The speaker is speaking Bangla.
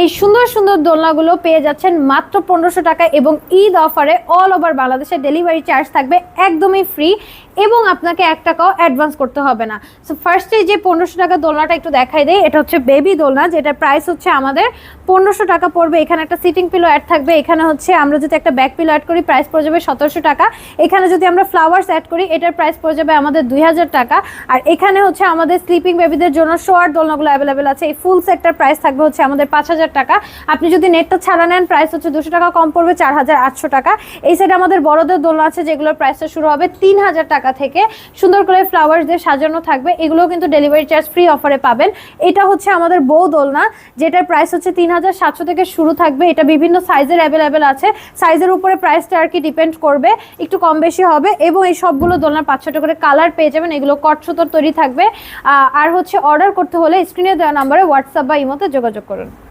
এই সুন্দর সুন্দর দোলনাগুলো পেয়ে যাচ্ছেন মাত্র 1500 টাকা এবং ঈদ অফারে অল ওভার বাংলাদেশে ডেলিভারি চার্জ থাকবে একদমই ফ্রি এবং আপনাকে 1 টাকাও অ্যাডভান্স করতে হবে না। সো ফার্স্টে যে 1500 টাকা দোলনাটা একটু দেখাই দেই, এটা হচ্ছে বেবি দোলনা, যেটার প্রাইস হচ্ছে আমাদের 1500 টাকা পড়বে। এখানে একটা সিটিং পিলো অ্যাড থাকবে, এখানে হচ্ছে আমরা যদি একটা ব্যাক পিলো অ্যাড করি প্রাইস পড়ে যাবে 1700 টাকা। এখানে যদি আমরা ফ্লাওয়ার্স অ্যাড করি এটার প্রাইস পড়ে যাবে আমাদের 2000 টাকা। আর এখানে হচ্ছে আমাদের স্লিপিং বেবিদের জন্য শোয়ার দোলনাগুলো অ্যাভেলেবেল আছে। এই ফুল সেটটার প্রাইস থাকবে হচ্ছে আমাদের 5000 টাকা। আপনি যদি নেটটা ছাড়া নেন প্রাইস হচ্ছে 200 টাকা কম পড়বে, 4800 টাকা। এই সাইডে আমাদের বড়দের দোলনা আছে যেগুলোর প্রাইসটা শুরু হবে 3000 টাকা থেকে, সুন্দর করে ফ্লাওয়ার্স দিয়ে সাজানো থাকবে। এগুলো কিন্তু ডেলিভারি চার্জ ফ্রি অফারে পাবেন। এটা হচ্ছে আমাদের বউ দোলনা, যেটার প্রাইস হচ্ছে 3700 থেকে শুরু থাকবে। এটা বিভিন্ন সাইজের অ্যাভেলেবেল আছে, সাইজের উপরে প্রাইসটা আর কি ডিপেন্ড করবে, একটু কম বেশি হবে। এবং এই সবগুলো দোলনার 5-6টা করে কালার পেয়ে যাবেন, এগুলো কট সুতোর তৈরি থাকবে। আর হচ্ছে অর্ডার করতে হলে স্ক্রিনে দেওয়া নাম্বারে হোয়াটসঅ্যাপ বা ইমোতে যোগাযোগ করুন।